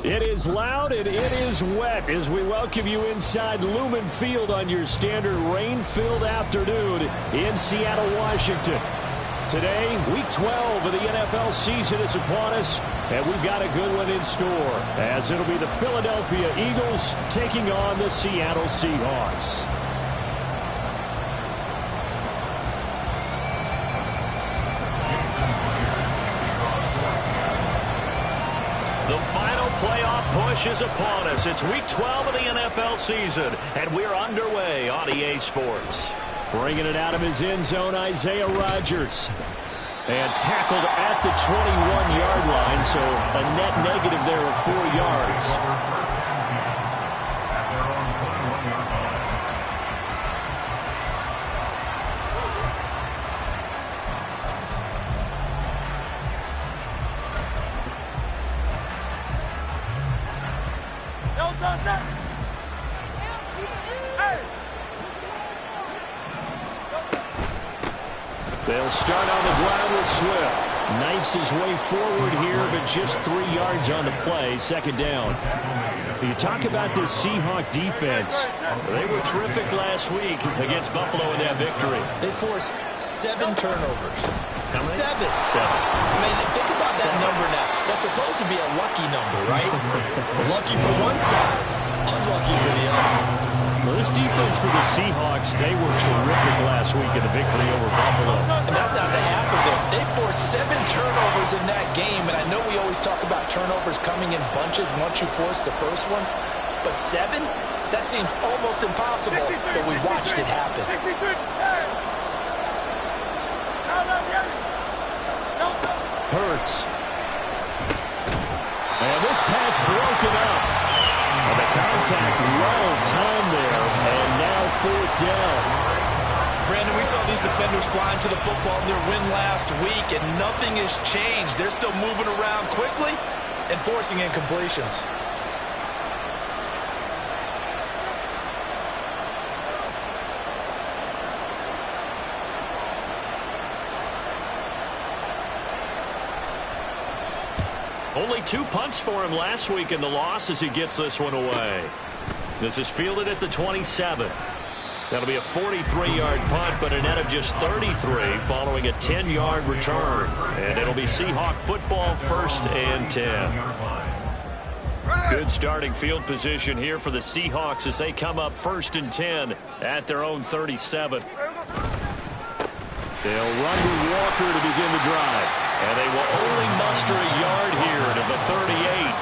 It is loud and it is wet as we welcome you inside Lumen Field on your standard rain-filled afternoon in Seattle, Washington. Today, Week 12 of the NFL season is upon us, and we've got a good one in store, as it'll be the Philadelphia Eagles taking on the Seattle Seahawks. The final playoff push is upon us. It's Week 12 of the NFL season, and we're underway on EA Sports. Bringing it out of his end zone, Isaiah Rodgers. And tackled at the 21-yard line, so a net negative there of 4 yards. They'll start on the ground with Swift. Knifes his way forward here, but just 3 yards on the play. Second down. You talk about this Seahawk defense. They were terrific last week against Buffalo in that victory. They forced 7 turnovers. Seven. I mean, think about that number now. That's supposed to be a lucky number, right? Lucky for one side, unlucky for the other. Well, this defense for the Seahawks, they were terrific last week in the victory over Buffalo. And that's not the half of it. They forced 7 turnovers in that game, and I know we always talk about turnovers coming in bunches once you force the first one, but 7? That seems almost impossible, but we watched it happen. Hurts. And this pass broken up. And the contact, well timed there, and now 4th down. Brandon, we saw these defenders flying to the football in their win last week, and nothing has changed. They're still moving around quickly and forcing incompletions. Only 2 punts for him last week in the loss as he gets this one away. This is fielded at the 27. That'll be a 43-yard punt, but a net of just 33 following a 10-yard return. And it'll be Seahawk football, 1st and 10. Good starting field position here for the Seahawks as they come up 1st and 10 at their own 37. They'll run with Walker to begin the drive. And they will only muster a yard here to the 38.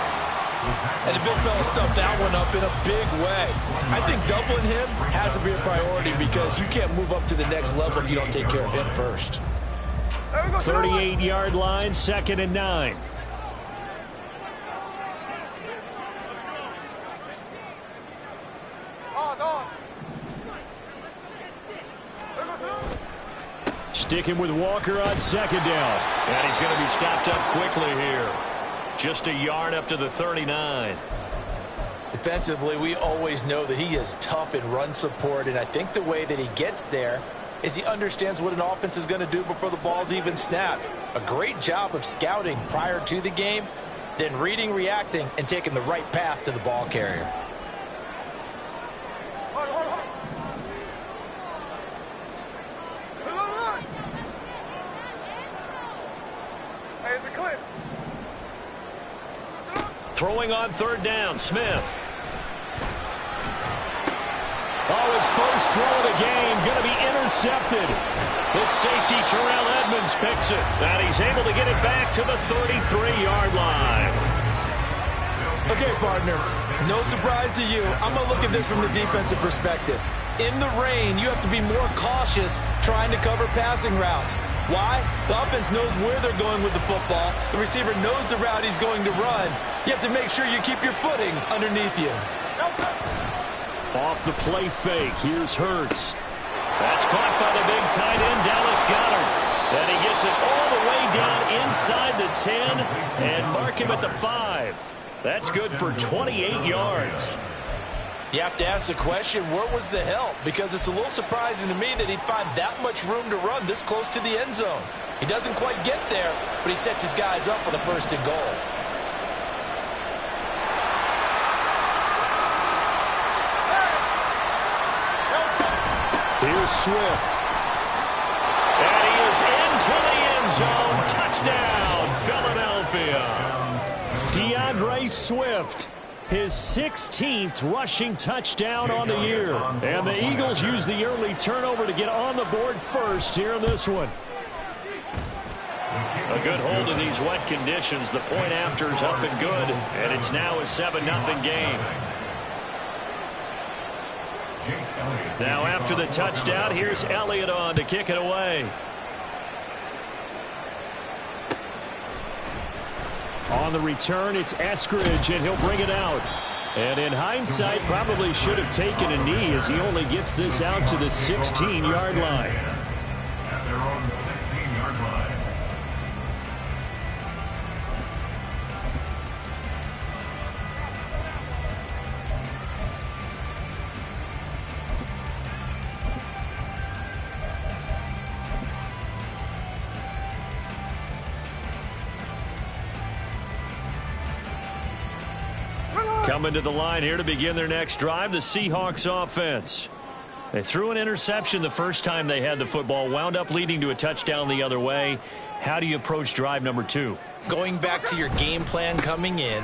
And the big fella stuffed that one up in a big way. I think doubling him has to be a priority because you can't move up to the next level if you don't take care of him first. 38-yard line, 2nd and 9. Sticking with Walker on 2nd down. And he's going to be stopped up quickly here. Just a yard up to the 39. Defensively, we always know that he is tough in run support, and I think the way that he gets there is he understands what an offense is going to do before the ball's even snapped. A great job of scouting prior to the game, then reading, reacting, and taking the right path to the ball carrier. Throwing on 3rd down, Smith. Oh, his first throw of the game going to be intercepted. His safety, Terrell Edmonds, picks it. And he's able to get it back to the 33-yard line. Okay, partner, no surprise to you. I'm going to look at this from the defensive perspective. In the rain, you have to be more cautious trying to cover passing routes. Why? The offense knows where they're going with the football. The receiver knows the route he's going to run. You have to make sure you keep your footing underneath you. Off the play fake, here's Hurts. That's caught by the big tight end, Dallas Goedert. And he gets it all the way down inside the 10 and mark him at the 5. That's good for 28 yards. You have to ask the question, where was the help? Because it's a little surprising to me that he'd find that much room to run this close to the end zone. He doesn't quite get there, but he sets his guys up for the 1st and goal. with Swift. And he is into the end zone. Touchdown, Philadelphia. DeAndre Swift, his 16th rushing touchdown on the year. And the Eagles use the early turnover to get on the board first here in this one. A good hold in these wet conditions. The point after is up and good, and it's now a 7-0 game. Now after the touchdown, here's Elliott on to kick it away. On the return, it's Eskridge, and he'll bring it out. And in hindsight, probably should have taken a knee as he only gets this out to the 16-yard line. At their own 16-yard line. Coming to the line here to begin their next drive, the Seahawks offense. They threw an interception the first time they had the football, wound up leading to a touchdown the other way. How do you approach drive number 2? Going back to your game plan coming in,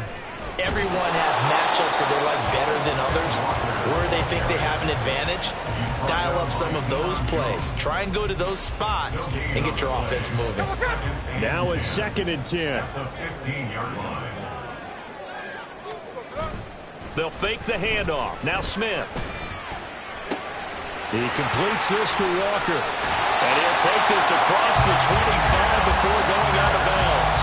everyone has matchups that they like better than others, where they think they have an advantage. Dial up some of those plays. Try and go to those spots and get your offense moving. Now a 2nd and 10. At the 15-yard line. They'll fake the handoff. Now Smith. He completes this to Walker. And he'll take this across the 25 before going out of bounds.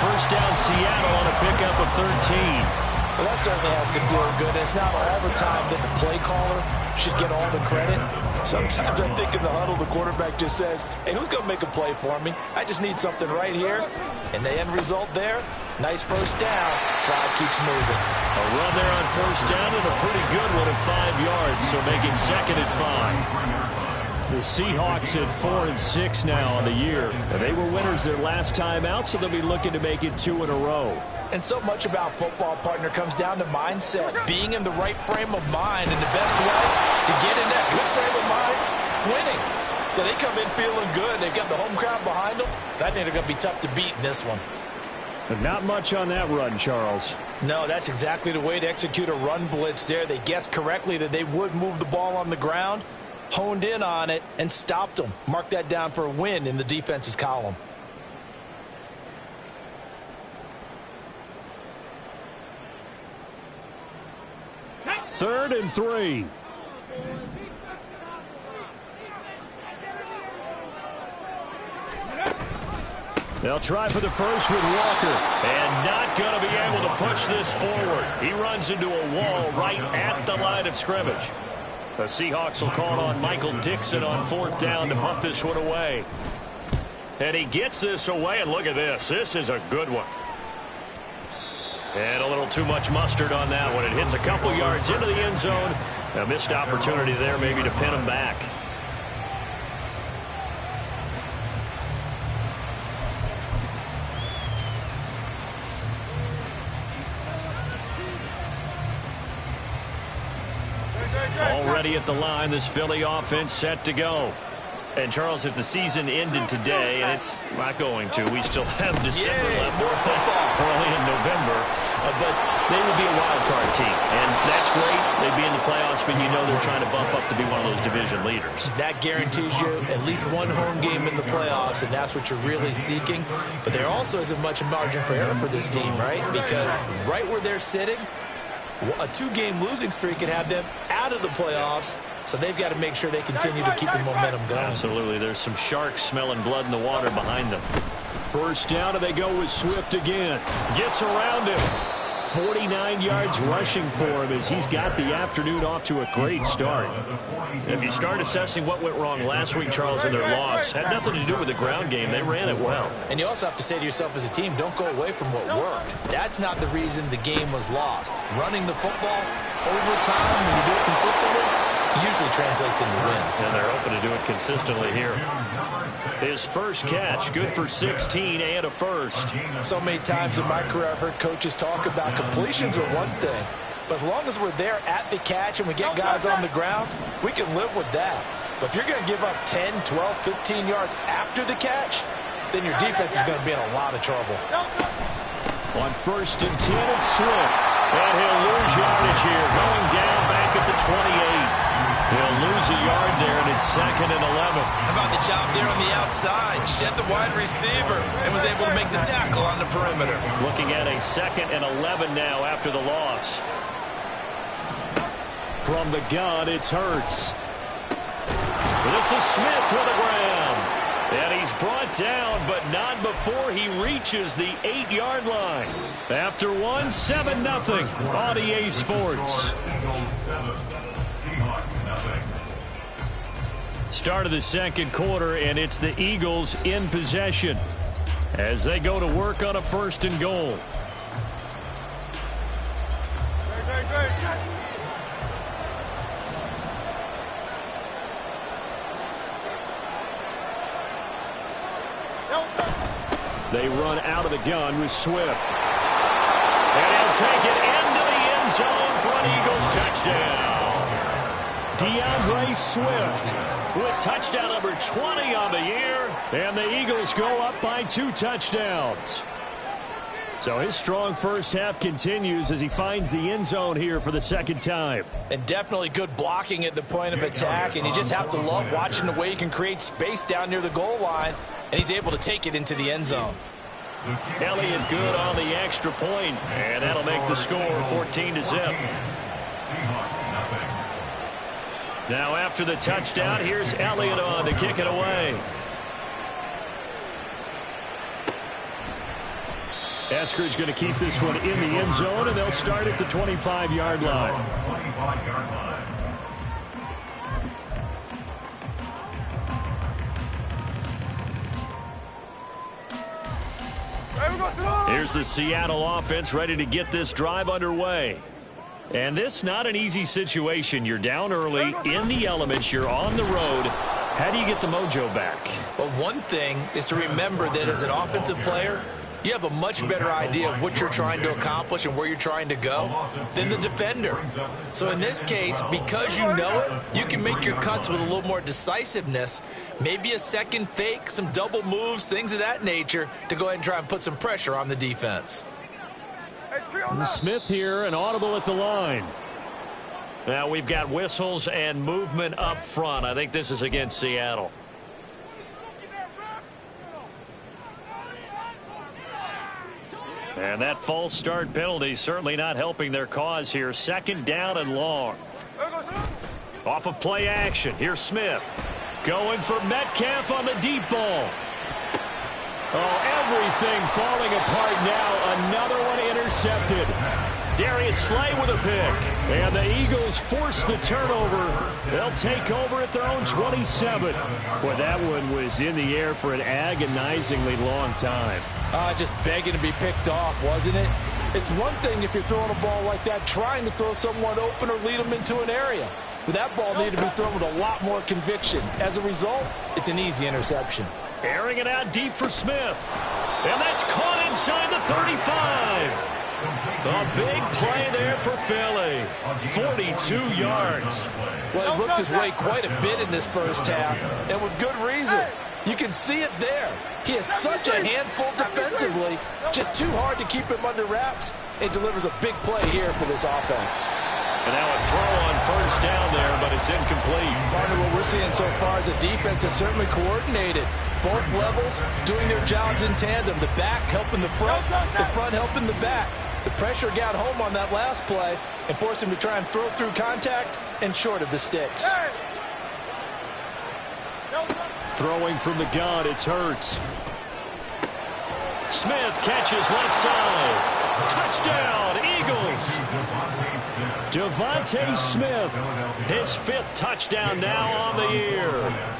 First down Seattle on a pickup of 13. Well, that certainly has to feel good. It's not all the time that the play caller should get all the credit. Sometimes I think in the huddle, the quarterback just says, hey, who's going to make a play for me? I just need something right here. And the end result there, nice first down. Drive keeps moving. A run there on first down and a pretty good one at 5 yards, so making 2nd and 5. The Seahawks at 4-6 now on the year. And they were winners their last time out, so they'll be looking to make it 2 in a row. And so much about football, partner, comes down to mindset. Being in the right frame of mind, and the best way to get in that good frame of mind, winning. So they come in feeling good. They've got the home crowd behind them. I think they're going to be tough to beat in this one. But not much on that run, Charles. No, that's exactly the way to execute a run blitz there. They guessed correctly that they would move the ball on the ground, honed in on it, and stopped them. Mark that down for a win in the defense's column. Third and 3. They'll try for the first with Walker. And not going to be able to push this forward. He runs into a wall right at the line of scrimmage. The Seahawks will call on Michael Dixon on 4th down to bump this one away. And he gets this away, and look at this. This is a good one. And a little too much mustard on that one. It hits a couple yards into the end zone. A missed opportunity there maybe to pin him back. Already at the line, this Philly offense set to go. And, Charles, if the season ended today, and it's not going to, we still have December left. More football. Early in November. But they would be a wild card team. And that's great. They'd be in the playoffs, but you know they're trying to bump up to be one of those division leaders. That guarantees you at least one home game in the playoffs, and that's what you're really seeking. But there also isn't much margin for error for this team, right? Because right where they're sitting, a 2-game losing streak could have them out of the playoffs, so they've got to make sure they continue to keep the momentum going. Absolutely. There's some sharks smelling blood in the water behind them. First down, and they go with Swift again. Gets around him. 49 yards rushing for him as he's got the afternoon off to a great start. If you start assessing what went wrong last week, Charles, in their loss, had nothing to do with the ground game. They ran it well. And you also have to say to yourself as a team, don't go away from what worked. That's not the reason the game was lost. Running the football over time, when you do it consistently, usually translates into wins. And they're hoping to do it consistently here. His first catch, good for 16 and a first. So many times in my career I've heard coaches talk about completions are one thing, but as long as we're there at the catch and we get guys on the ground, we can live with that. But if you're going to give up 10, 12, 15 yards after the catch, then your defense is going to be in a lot of trouble. On 1st and 10, it's Swift. And he'll lose yardage here, going down back at the 28. He'll lose a yard there, and it's 2nd and 11. How about the job there on the outside? Shed the wide receiver and was able to make the tackle on the perimeter. Looking at a 2nd and 11 now after the loss. From the gun, it's Hurts. This is Smith with the ground. And he's brought down, but not before he reaches the 8-yard line. After 7-0 on EA Sports. Start of the 2nd quarter, and it's the Eagles in possession as they go to work on a 1st and goal. They run out of the gun with Swift. And he'll take it into the end zone for an Eagles touchdown. DeAndre Swift with touchdown number 20 on the year. And the Eagles go up by 2 touchdowns. So his strong first half continues as he finds the end zone here for the 2nd time. And definitely good blocking at the point of attack. And you just have to love watching the way he can create space down near the goal line. And he's able to take it into the end zone. Elliott good on the extra point, and that'll make the score 14-0. Now after the touchdown, here's Elliott on to kick it away. Eskridge going to keep this one in the end zone, and they'll start at the 25-yard line. Here's the Seattle offense ready to get this drive underway. And this not an easy situation. You're down early, in the elements, you're on the road. How do you get the mojo back? Well, one thing is to remember that as an offensive player, you have a much better idea of what you're trying to accomplish and where you're trying to go than the defender. So in this case, because you know it, you can make your cuts with a little more decisiveness, maybe a second fake, some double moves, things of that nature to go ahead and try and put some pressure on the defense. Smith here, an audible at the line. Now we've got whistles and movement up front. I think this is against Seattle. And that false start penalty certainly not helping their cause here. 2nd down and long. Off of play action. Here's Smith. Going for Metcalf on the deep ball. Oh, everything falling apart now. Another one intercepted. Darius Slay with a pick. And the Eagles force the turnover. They'll take over at their own 27. Boy, that one was in the air for an agonizingly long time. Just begging to be picked off, wasn't it? It's one thing if you're throwing a ball like that, trying to throw someone open or lead them into an area. But that ball needed to be thrown with a lot more conviction. As a result, it's an easy interception. Airing it out deep for Smith. And that's caught inside the 35. A big play there for Philly. 42 yards. Well, he looked his way quite a bit in this first half, and with good reason. You can see it there. He is such a handful defensively, just too hard to keep him under wraps, and delivers a big play here for this offense. And now a throw on 1st down there, but it's incomplete. Partner, what we're seeing so far is a defense that's certainly coordinated. Both levels doing their jobs in tandem. The back helping the front helping the back. The pressure got home on that last play and forced him to try and throw through contact and short of the sticks. Throwing from the gun, it's Hurts. Smith catches left side. Touchdown, Eagles. Devontae Smith, his 5th touchdown now on the year.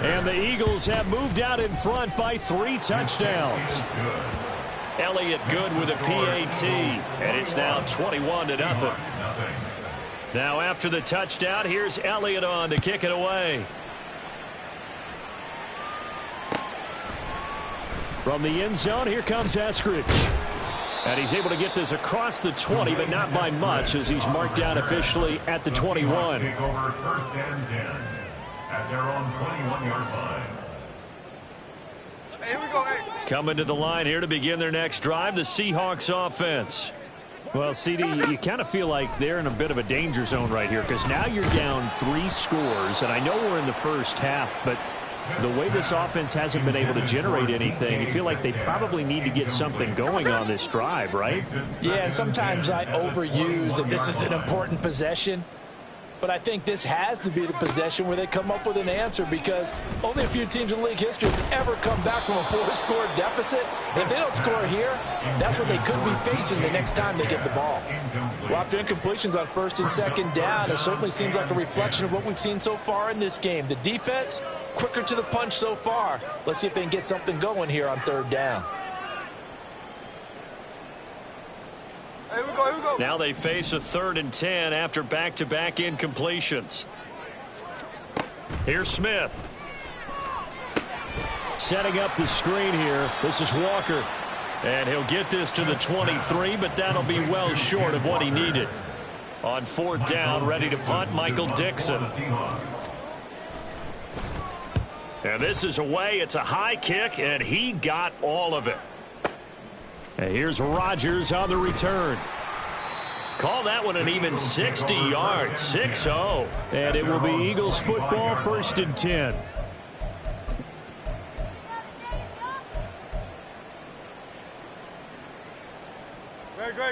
And the Eagles have moved out in front by 3 touchdowns. Elliott good with a PAT, and it's now 21-0. Now after the touchdown, here's Elliott on to kick it away. From the end zone, here comes Eskridge. And he's able to get this across the 20, but not by much, as he's marked down officially at the 21. at their own 21-yard line. Here we go, hey. Coming to the line here to begin their next drive, the Seahawks offense. Well, CD, you kind of feel like they're in a bit of a danger zone right here because now you're down 3 scores, and I know we're in the first half, but the way this offense hasn't been able to generate anything, you feel like they probably need to get something going on this drive, right? Yeah, and sometimes I overuse that this is an important possession. But I think this has to be the possession where they come up with an answer because only a few teams in league history have ever come back from a 4-score deficit. And if they don't score here, that's what they could be facing the next time they get the ball. Well, after incompletions on 1st and 2nd down, it certainly seems like a reflection of what we've seen so far in this game. The defense, quicker to the punch so far. Let's see if they can get something going here on 3rd down. Here we go, here we go. Now they face a 3rd and 10 after back-to-back incompletions. Here's Smith. Setting up the screen here. This is Walker. And he'll get this to the 23, but that'll be well short of what he needed. On 4th down, ready to punt, Michael Dixon. And this is away. It's a high kick, and he got all of it. And here's Rodgers on the return. Call that one an even 60 yards, 6-0. And it will be Eagles football, 1st and 10.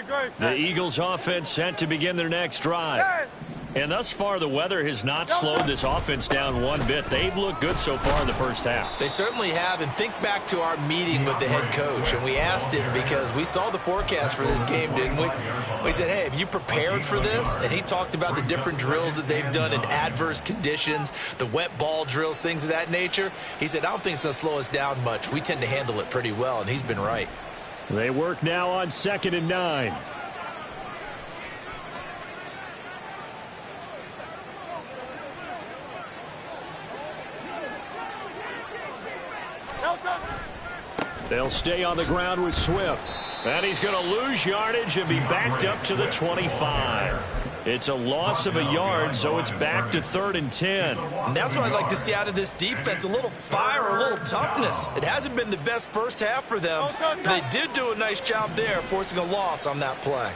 Great. The Eagles offense set to begin their next drive. And thus far, the weather has not slowed this offense down one bit. They've looked good so far in the first half. They certainly have, and think back to our meeting with the head coach, and we asked him because we saw the forecast for this game, didn't we? We said, hey, have you prepared for this? And he talked about the different drills that they've done in adverse conditions, the wet ball drills, things of that nature. He said, I don't think it's going to slow us down much. We tend to handle it pretty well, and he's been right. They work now on 2nd and 9. They'll stay on the ground with Swift. And he's going to lose yardage and be backed up to the 25. It's a loss of a yard, so it's back to 3rd and 10. And that's what I'd like to see out of this defense, a little fire, a little toughness. It hasn't been the best first half for them. They did do a nice job there, forcing a loss on that play.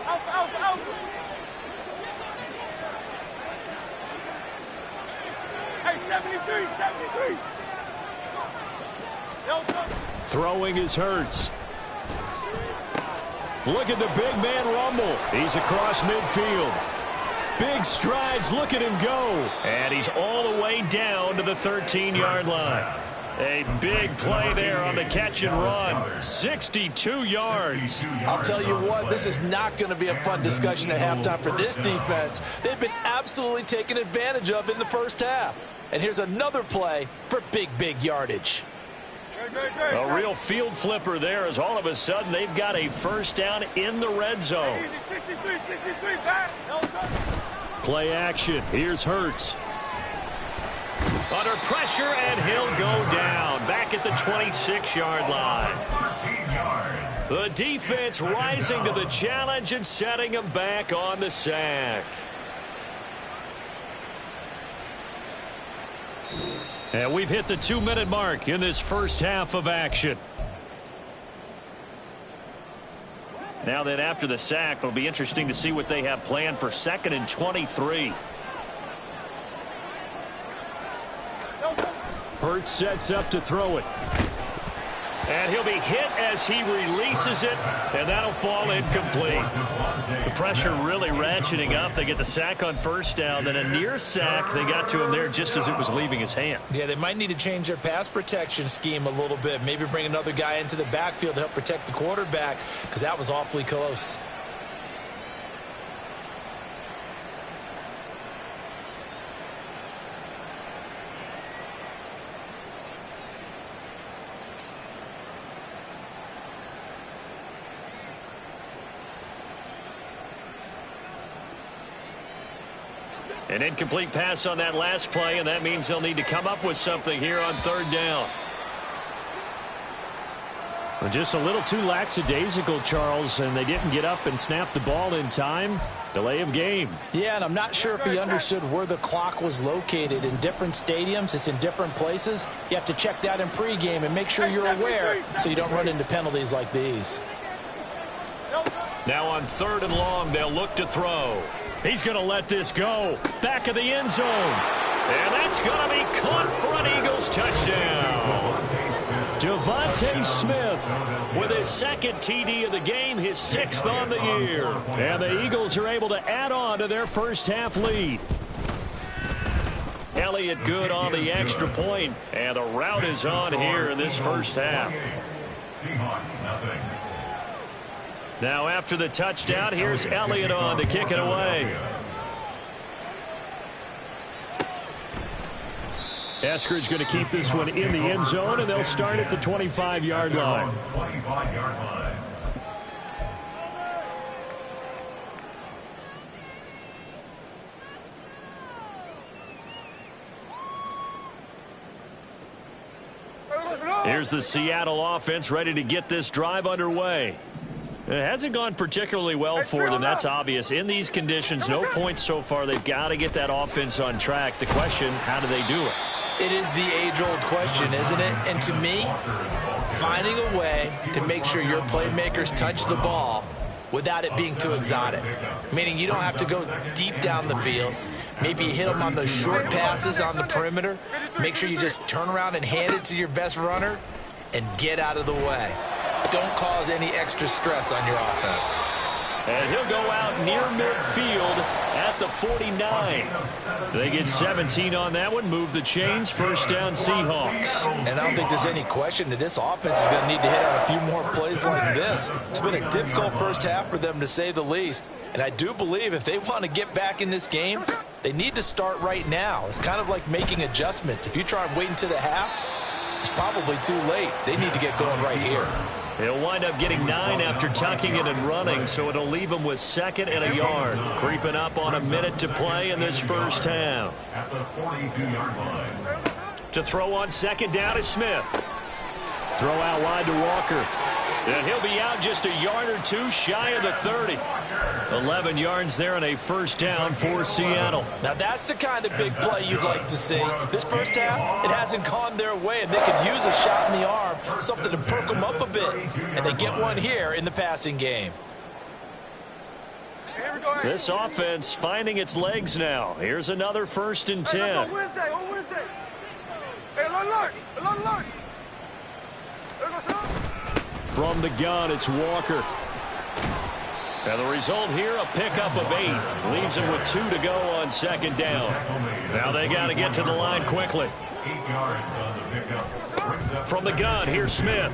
Out. Hey, 73. Throwing is Hurts. Look at the big man rumble. He's across midfield. Big strides. Look at him go. And he's all the way down to the 13-yard line. A big play there on the catch and run. 62 yards. I'll tell you what, this is not going to be a fun discussion at halftime for this defense. They've been absolutely taken advantage of in the first half. And here's another play for big yardage. A real field flipper there as all of a sudden they've got a first down in the red zone. 63, back. Play action. Here's Hurts. Under pressure, and he'll go down back at the 26-yard line. 13 yards. The defense rising to the challenge and setting him back on the sack. And we've hit the 2-minute mark in this first half of action. Now then, after the sack, it'll be interesting to see what they have planned for 2nd and 23. Hurts sets up to throw it. And he'll be hit as he releases it, and that'll fall incomplete. The pressure really ratcheting up. They get the sack on first down, then a near sack. They got to him there just as it was leaving his hand. Yeah, they might need to change their pass protection scheme a little bit. Maybe bring another guy into the backfield to help protect the quarterback, because that was awfully close. An incomplete pass on that last play, and that means they'll need to come up with something here on 3rd down. Well, just a little too lackadaisical, Charles, and they didn't get up and snap the ball in time. Delay of game. Yeah, and I'm not sure if he understood where the clock was located. In different stadiums, it's in different places. You have to check that in pregame and make sure you're aware so you don't run into penalties like these. Now on 3rd and long, they'll look to throw. He's going to let this go. Back of the end zone. And that's going to be caught for an Eagles touchdown. Devontae Smith with his 2nd TD of the game, his 6th on the year. And the Eagles are able to add on to their first half lead. Elliott good on the extra point, and the route is on here in this first half. Seahawks nothing. Now after the touchdown, here's Elliott on to kick it away. Eskridge going to keep this one in the end zone, and they'll start at the 25-yard line. 25-yard line. Here's the Seattle offense ready to get this drive underway. It hasn't gone particularly well for them. That's obvious. In these conditions, no points so far. They've got to get that offense on track. The question, how do they do it? It is the age-old question, isn't it? And to me, finding a way to make sure your playmakers touch the ball without it being too exotic. Meaning you don't have to go deep down the field. Maybe hit them on those short passes on the perimeter. Make sure you just turn around and hand it to your best runner and get out of the way. Don't cause any extra stress on your offense. And he'll go out near midfield at the 49. They get 17 on that one. Move the chains. First down, Seahawks. And I don't think there's any question that this offense is going to need to hit on a few more plays like this. It's been a difficult first half for them, to say the least. And I do believe if they want to get back in this game, they need to start right now. It's kind of like making adjustments. If you try and wait until the half, it's probably too late. They need to get going right here. He'll wind up getting 9 after tucking it and running, so it'll leave him with 2nd and a yard. Creeping up on a minute to play in this first half. At the 42-yard line. To throw on 2nd down is Smith. Throw out wide to Walker. And he'll be out just a yard or two shy of the 30. 11 yards there and a first down for Seattle. Now that's the kind of big play you'd like to see. This first half, it hasn't gone their way, and they could use a shot in the arm, something to perk them up a bit. And they get one here in the passing game. This offense finding its legs now. Here's another 1st and 10. On Wednesday. Hey, alert. From the gun, it's Walker. And the result here, a pickup of 8. Leaves him with 2 to go on 2nd down. Now they got to get to the line quickly. 8 yards on the pickup. From the gun, here's Smith.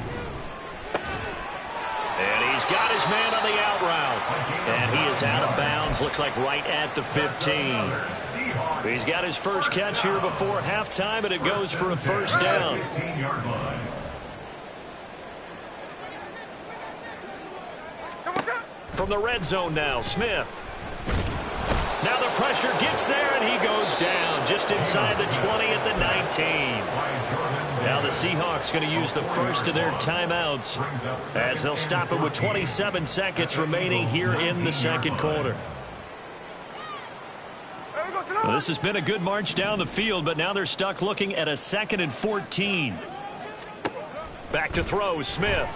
And he's got his man on the out route. And he is out of bounds, looks like right at the 15. He's got his first catch here before halftime, and it goes for a first down. 15-yard line. From the red zone now, Smith. Now the pressure gets there, and he goes down just inside the 20 at the 19. Now the Seahawks going to use the first of their timeouts as they'll stop it with 27 seconds remaining here in the second quarter. Well, this has been a good march down the field, but now they're stuck looking at a 2nd and 14. Back to throw, Smith.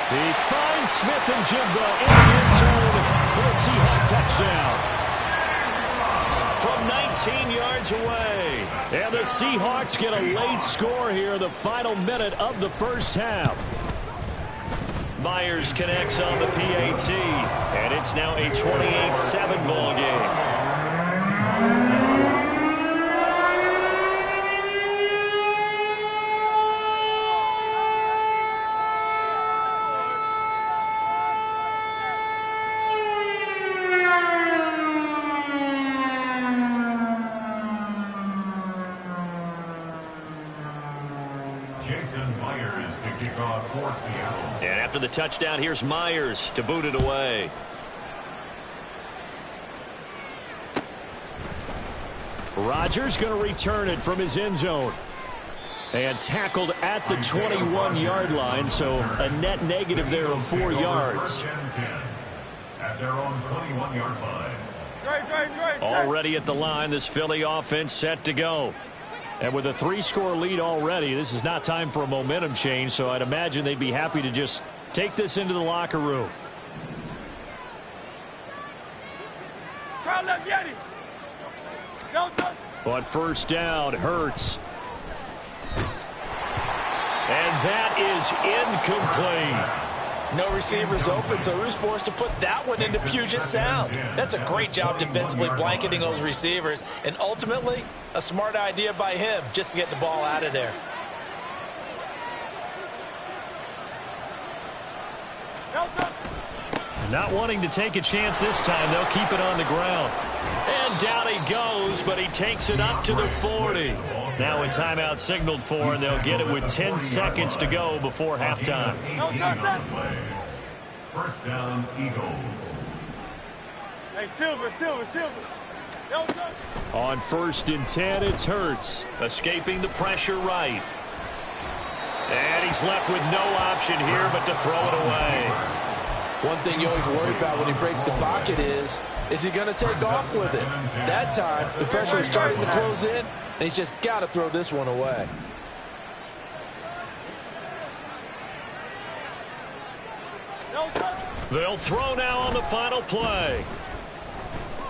He finds Smith and Jimbo in the end zone for the Seahawks touchdown. From 19 yards away. And the Seahawks get a late score here, the final minute of the first half. Myers connects on the PAT, and it's now a 28-7 ball game. And after the touchdown, here's Myers to boot it away. Rodgers going to return it from his end zone. And tackled at the 21-yard line, so a net negative there of 4 yards. At their own 21-yard line. Already at the line, this Philly offense set to go. And with a 3-score lead already, this is not time for a momentum change, so I'd imagine they'd be happy to just take this into the locker room. On first down, Hurts. And that is incomplete. No receivers open, so Rue's forced to put that one into Puget Sound. That's a great job defensively blanketing those receivers, and ultimately a smart idea by him just to get the ball out of there. Not wanting to take a chance this time, they'll keep it on the ground. And down he goes, but he takes it up to the 40. Now a timeout signaled for, and they'll get it with 10 seconds to go before halftime. First down, Eagles. Hey, Silver. On first and 10, it's Hurts. Escaping the pressure right. And he's left with no option here but to throw it away. One thing you always worry about when he breaks the pocket is he going to take off with it? That time, the pressure is starting to close in, and he's just got to throw this one away. They'll throw now on the final play.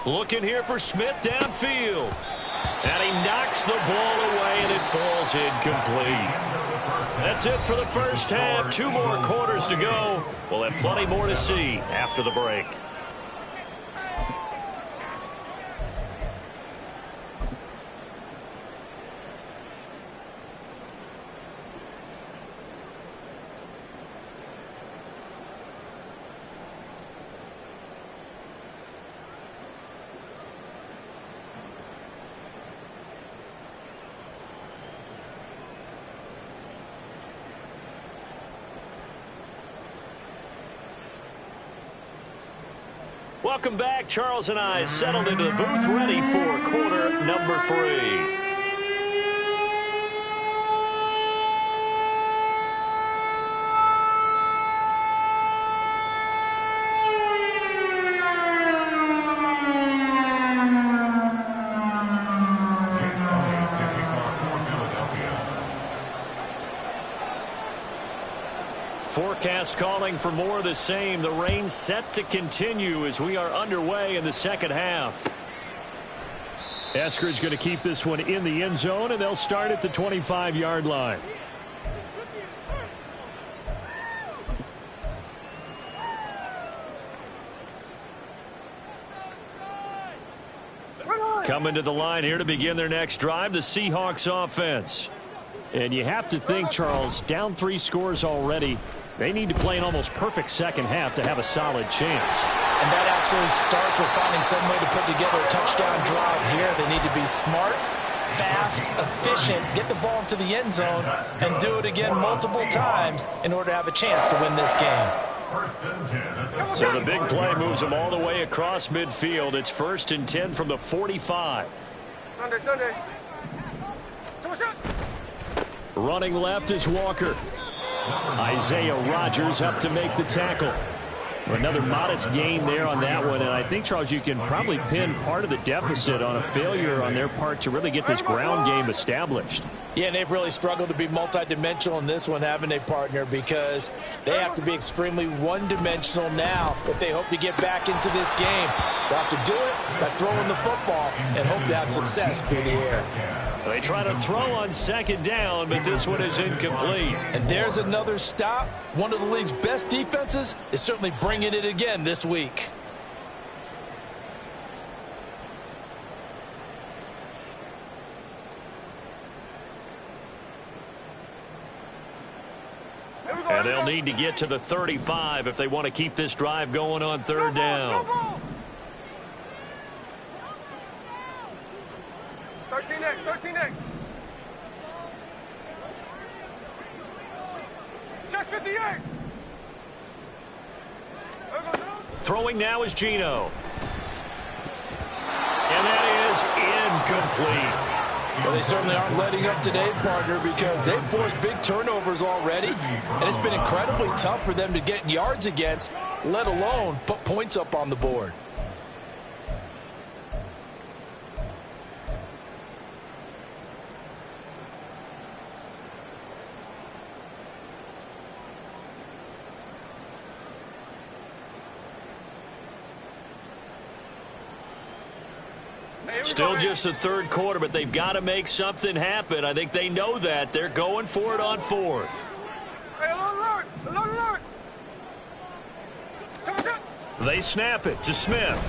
Looking here for Smith downfield. And he knocks the ball away, and it falls incomplete. That's it for the first half. 2 more quarters to go. We'll have plenty more to see after the break. Welcome back. Charles and I settled into the booth, ready for quarter number 3. Forecast calling for more of the same. The rain set to continue as we are underway in the second half. Eskridge going to keep this one in the end zone, and they'll start at the 25-yard line. Coming to the line here to begin their next drive, the Seahawks offense. And you have to think, Charles, down 3 scores already. They need to play an almost perfect second half to have a solid chance. And that absolutely starts with finding some way to put together a touchdown drive here. They need to be smart, fast, efficient, get the ball into the end zone, and do it again multiple times in order to have a chance to win this game. So the big play moves them all the way across midfield. It's 1st and 10 from the 45. Sunday. Running left is Walker. Isaiah Rodgers up to make the tackle. Another modest gain there on that one, and I think, Charles, you can probably pin part of the deficit on a failure on their part to really get this ground game established. Yeah, and they've really struggled to be multidimensional in this one, haven't they, partner? Because they have to be extremely one-dimensional now if they hope to get back into this game. They'll have to do it by throwing the football and hope to have success through the air. They try to throw on second down, but this one is incomplete. And there's another stop. One of the league's best defenses is certainly bringing it again this week. And they'll need to get to the 35 if they want to keep this drive going on third down. 13 next. Check 58. Throwing now is Geno. And that is incomplete. Well, they certainly aren't letting up today, partner, because they've forced big turnovers already, and it's been incredibly tough for them to get yards against, let alone put points up on the board. Still just the third quarter, but they've got to make something happen. I think they know that. They're going for it on fourth. They snap it to Smith.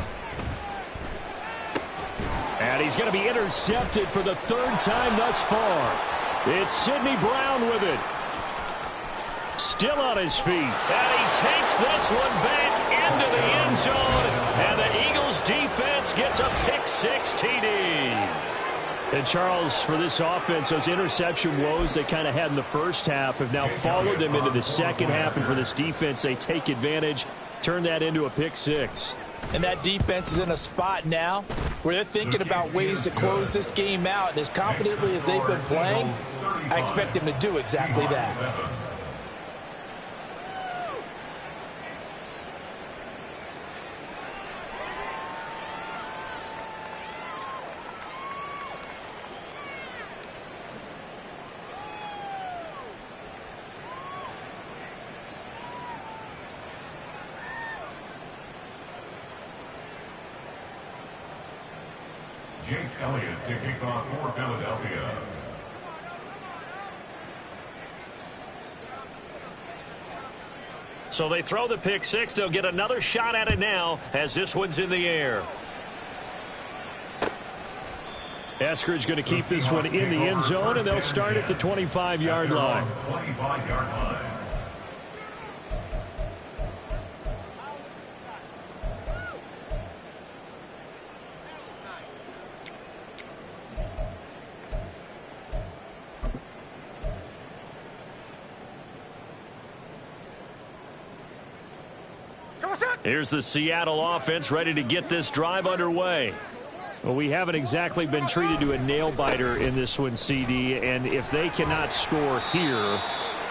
And he's going to be intercepted for the third time thus far. It's Sidney Brown with it. Still on his feet. And he takes this one back into the end zone. And the Eagles defense gets a pick-six TD. And Charles, for this offense, those interception woes they kind of had in the first half have now followed them into the second half. And for this defense, they take advantage, turn that into a pick-six. And that defense is in a spot now where they're thinking about ways to close this game out. And as confidently as they've been playing, I expect them to do exactly that. Jake Elliott to kick off for Philadelphia. So they throw the pick-six. They'll get another shot at it now as this one's in the air. Eskridge going to keep this one in the end zone, and they'll start at the 25-yard line. 25-yard line. Here's the Seattle offense ready to get this drive underway. Well, we haven't exactly been treated to a nail-biter in this one, CD, and if they cannot score here,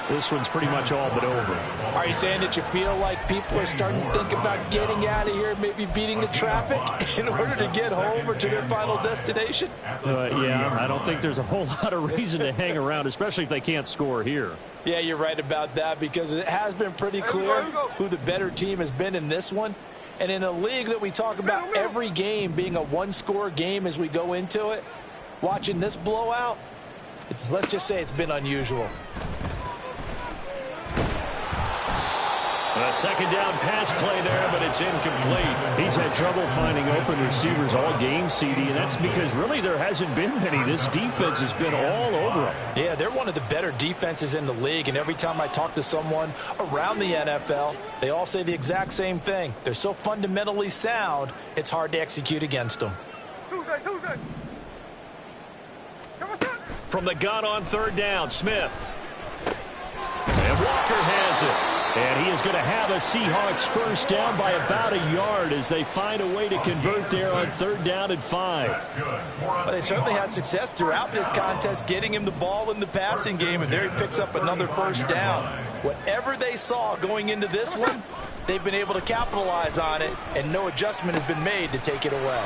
this one's pretty much all but over. Are you saying that you feel like people are starting to think about getting out of here, maybe beating the traffic in order to get home or to their final destination? Yeah, I don't think there's a whole lot of reason to hang around, especially if they can't score here. Yeah, you're right about that because it has been pretty clear who the better team has been in this one. And in a league that we talk about every game being a one-score game as we go into it, watching this blowout, let's just say it's been unusual. A second down pass play there, but it's incomplete. He's had trouble finding open receivers all game, CD, and that's because really there hasn't been many. This defense has been all over them. Yeah, they're one of the better defenses in the league, and every time I talk to someone around the NFL, they all say the exact same thing. They're so fundamentally sound, it's hard to execute against them. From the gun on third down, Smith. And Walker has it. And he is going to have a Seahawks first down by about a yard as they find a way to convert there on third down and 5. Well, they certainly had success throughout this contest getting him the ball in the passing game, and there he picks up another first down. Whatever they saw going into this one, they've been able to capitalize on it, and no adjustment has been made to take it away.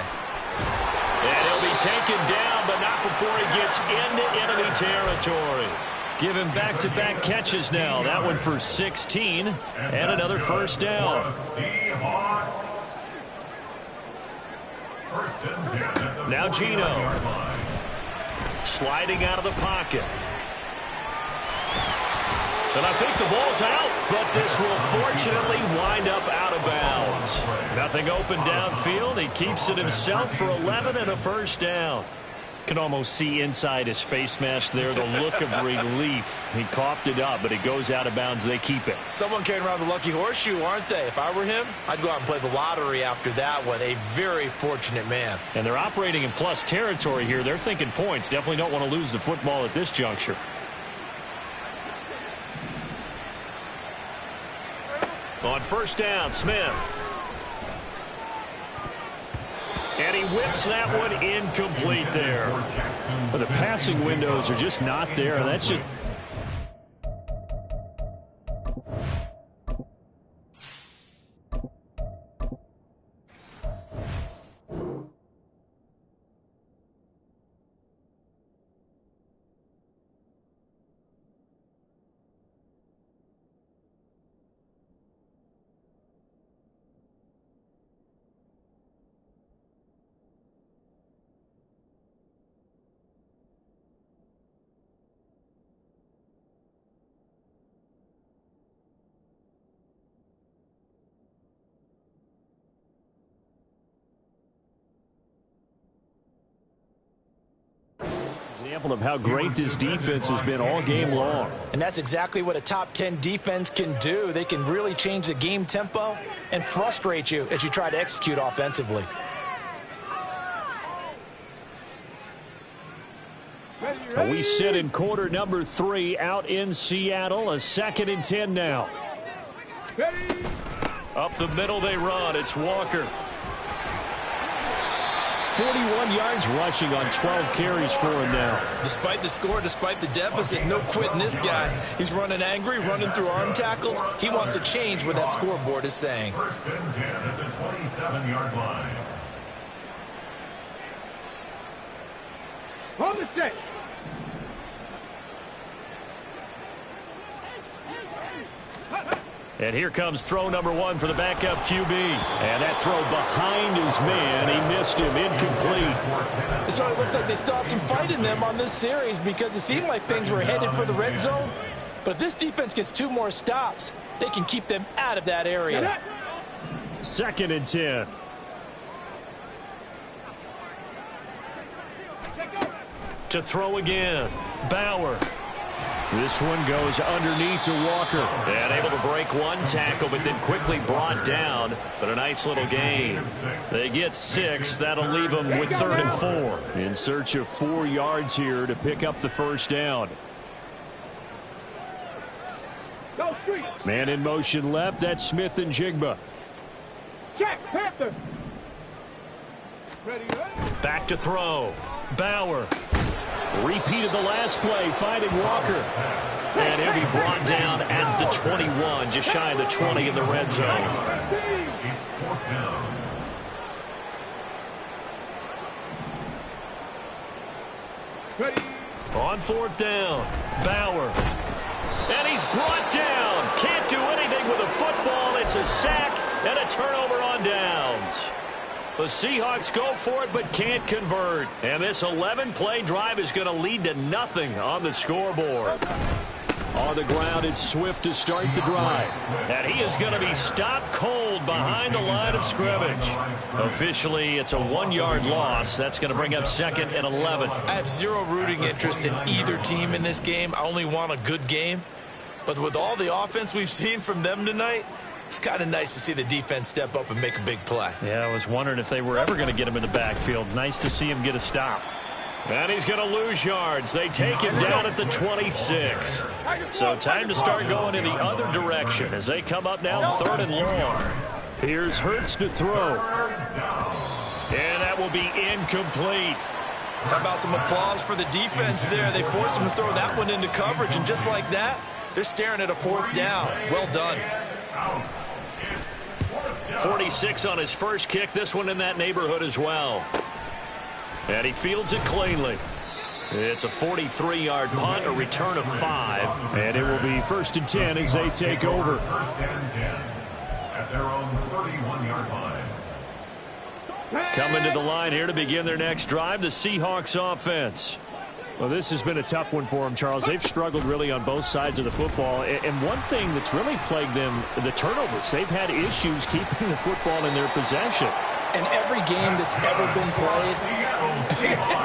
And he'll be taken down, but not before he gets into enemy territory. Give him back-to-back catches now. That one for 16 and another first down. Now Gino. Sliding out of the pocket. And I think the ball's out, but this will fortunately wind up out of bounds. Nothing open downfield. He keeps it himself for 11 and a first down. Can almost see inside his face mask there the look of relief. He coughed it up, but it goes out of bounds. They keep it. Someone came around the lucky horseshoe, aren't they? If I were him, I'd go out and play the lottery after that one. A very fortunate man. And they're operating in plus territory here. They're thinking points. Definitely don't want to lose the football at this juncture. On first down, Smith. And he whips that one incomplete there. But the passing windows are just not there. That's just... example of how great this defense has been all game long. And that's exactly what a top 10 defense can do. They can really change the game tempo and frustrate you as you try to execute offensively. We sit in quarter number 3 out in Seattle. A 2nd and 10 now. Up the middle they run. It's Walker. 41 yards rushing on 12 carries for him now. Despite the score, despite the deficit, no quitting this guy. He's running angry, running through arm tackles. He wants to change what that scoreboard is saying. 1st and 10 at the 27-yard line. Hold the set. And here comes throw number 1 for the backup QB. And that throw behind his man. He missed him. Incomplete. So it looks like they still have some fight in them on this series because it seemed like things were headed for the red zone. But if this defense gets 2 more stops, they can keep them out of that area. 2nd and 10. To throw again. Bauer. This one goes underneath to Walker. And able to break one tackle, but then quickly brought down. But a nice little gain. They get 6. That'll leave them with 3rd and 4. In search of 4 yards here to pick up the first down. Man in motion left. That's Smith and Jigba. Check, Panther. Back to throw. Bauer. Repeated the last play, finding Walker. And he'll be brought down at the 21, just shy of the 20 in the red zone. It's 4th down. On 4th down, Bauer. And he's brought down. Can't do anything with a football. It's a sack and a turnover on downs. The Seahawks go for it but can't convert. And this 11-play drive is going to lead to nothing on the scoreboard. On the ground, it's Swift to start the drive. And he is going to be stopped cold behind the line of scrimmage. Officially, it's a 1-yard loss. That's going to bring up 2nd and 11. I have zero rooting interest in either team in this game. I only want a good game. But with all the offense we've seen from them tonight, it's kind of nice to see the defense step up and make a big play. Yeah, I was wondering if they were ever going to get him in the backfield. Nice to see him get a stop. And he's going to lose yards. They take him down at the 26. So time to start going in the other direction as they come up now 3rd and long. Here's Hurts to throw. And that will be incomplete. How about some applause for the defense there? They forced him to throw that one into coverage, and just like that, they're staring at a 4th down. Well done. 46 on his first kick. This one in that neighborhood as well. And he fields it cleanly. It's a 43-yard punt, a return of 5. And it will be 1st and 10 as they take over. 1st and 10 at their own 31-yard line. Coming to the line here to begin their next drive, the Seahawks offense. Well, this has been a tough one for them, Charles. They've struggled really on both sides of the football. And one thing that's really plagued them, the turnovers. They've had issues keeping the football in their possession. In every game that's ever been played,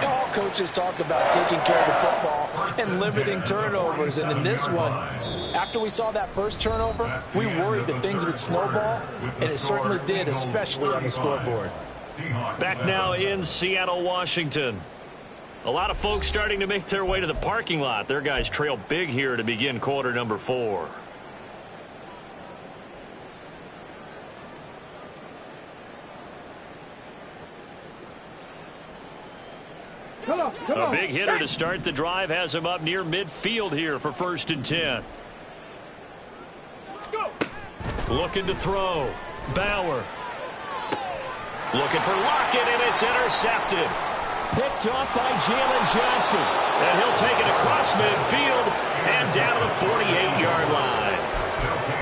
all coaches talk about taking care of the football and limiting turnovers. And in this one, after we saw that first turnover, we worried that things would snowball, and it certainly did, especially on the scoreboard. Back now in Seattle, Washington. A lot of folks starting to make their way to the parking lot. Their guys trail big here to begin quarter number 4. A big hitter to start the drive has him up near midfield here for 1st and 10. Looking to throw. Bauer. Looking for Lockett, and it's intercepted. Picked off by Jalen Johnson. And he'll take it across midfield and down to the 48-yard line.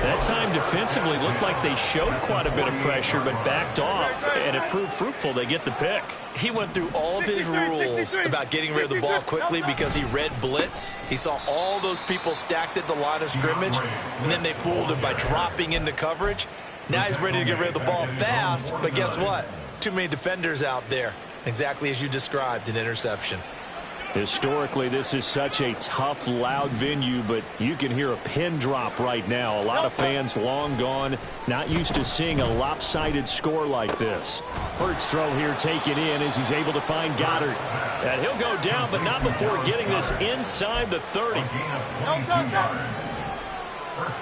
That time defensively looked like they showed quite a bit of pressure but backed off, and it proved fruitful. They get the pick. He went through all of his rules about getting rid of the ball quickly because he read blitz. He saw all those people stacked at the line of scrimmage, and then they fooled him by dropping into coverage. Now he's ready to get rid of the ball fast, but guess what? Too many defenders out there. Exactly as you described, an interception. Historically, this is such a tough, loud venue, but you can hear a pin drop right now. A lot of fans long gone, not used to seeing a lopsided score like this. Hurts throw here taken in as he's able to find Goddard. And he'll go down, but not before getting this inside the 30. First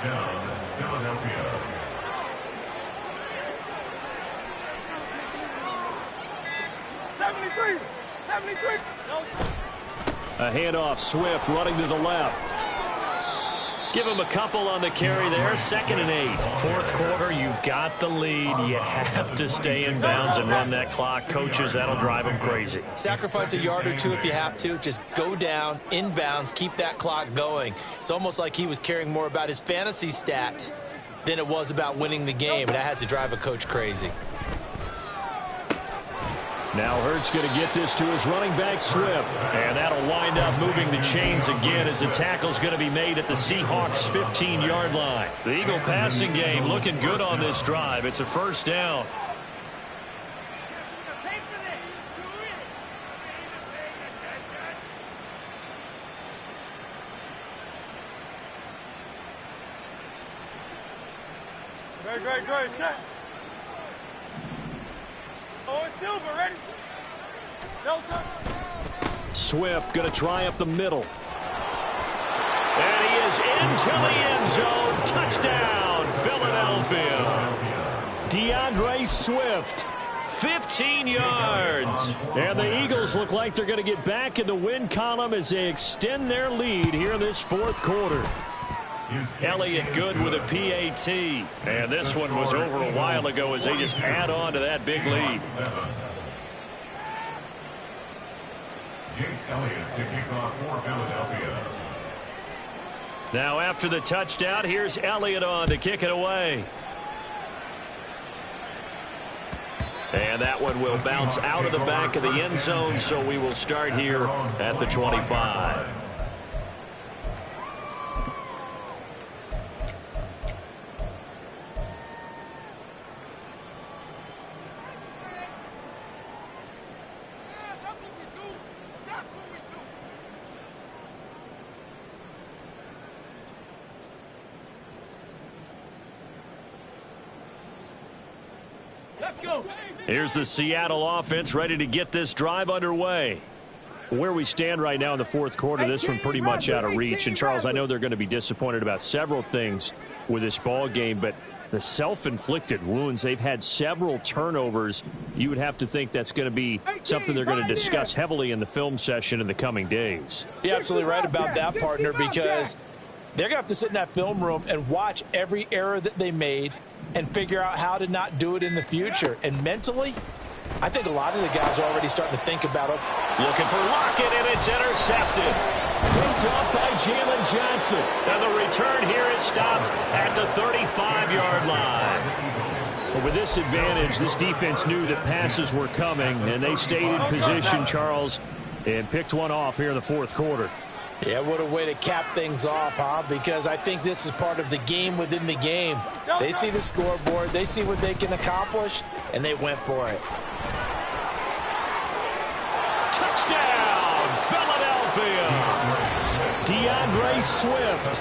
down, Philadelphia. A handoff, Swift running to the left. Give him a couple on the carry there. 2nd and 8. 4th quarter, you've got the lead. You have to stay in bounds and run that clock. Coaches, that'll drive them crazy. Sacrifice a yard or two if you have to. Just go down, in bounds, keep that clock going. It's almost like he was caring more about his fantasy stats than it was about winning the game, and that has to drive a coach crazy. Now Hurts going to get this to his running back, Swift. And that'll wind up moving the chains again as the tackle's going to be made at the Seahawks' 15-yard line. The Eagle passing game looking good on this drive. It's a 1st down. Great. Set. Oh, it's Silver, ready? Delta. Swift going to try up the middle. And he is into the end zone. Touchdown, Philadelphia. DeAndre Swift, 15 yards. And the Eagles look like they're going to get back in the win column as they extend their lead here in this 4th quarter. Elliott good with a PAT. And this one was over a while ago as they just add on to that big lead. Jake Elliott to kick off for Philadelphia. Now after the touchdown, here's Elliott on to kick it away. And that one will bounce out of the back of the end zone, so we will start here at the 25. Here's the Seattle offense ready to get this drive underway. Where we stand right now in the 4th quarter, this one pretty much out of reach. And, Charles, I know they're going to be disappointed about several things with this ball game, but the self-inflicted wounds, they've had several turnovers. You would have to think that's going to be something they're going to discuss heavily in the film session in the coming days. You're absolutely right about that, partner, because they're going to have to sit in that film room and watch every error that they made and figure out how to not do it in the future. And mentally, I think a lot of the guys are already starting to think about it. Looking for Lockett, and it's intercepted. Picked off by Jalen Johnson. And the return here is stopped at the 35-yard line. But with this advantage, this defense knew that passes were coming, and they stayed in position, Charles, and picked one off here in the 4th quarter. Yeah, what a way to cap things off, huh? Because I think this is part of the game within the game. They see the scoreboard, they see what they can accomplish, and they went for it. Touchdown, Philadelphia! DeAndre Swift,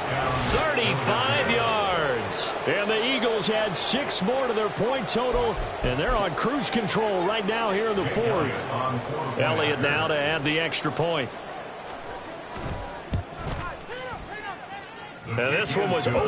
35 yards. And the Eagles had 6 more to their point total, and they're on cruise control right now here in the 4th. Elliott now to add the extra point. And this one was over.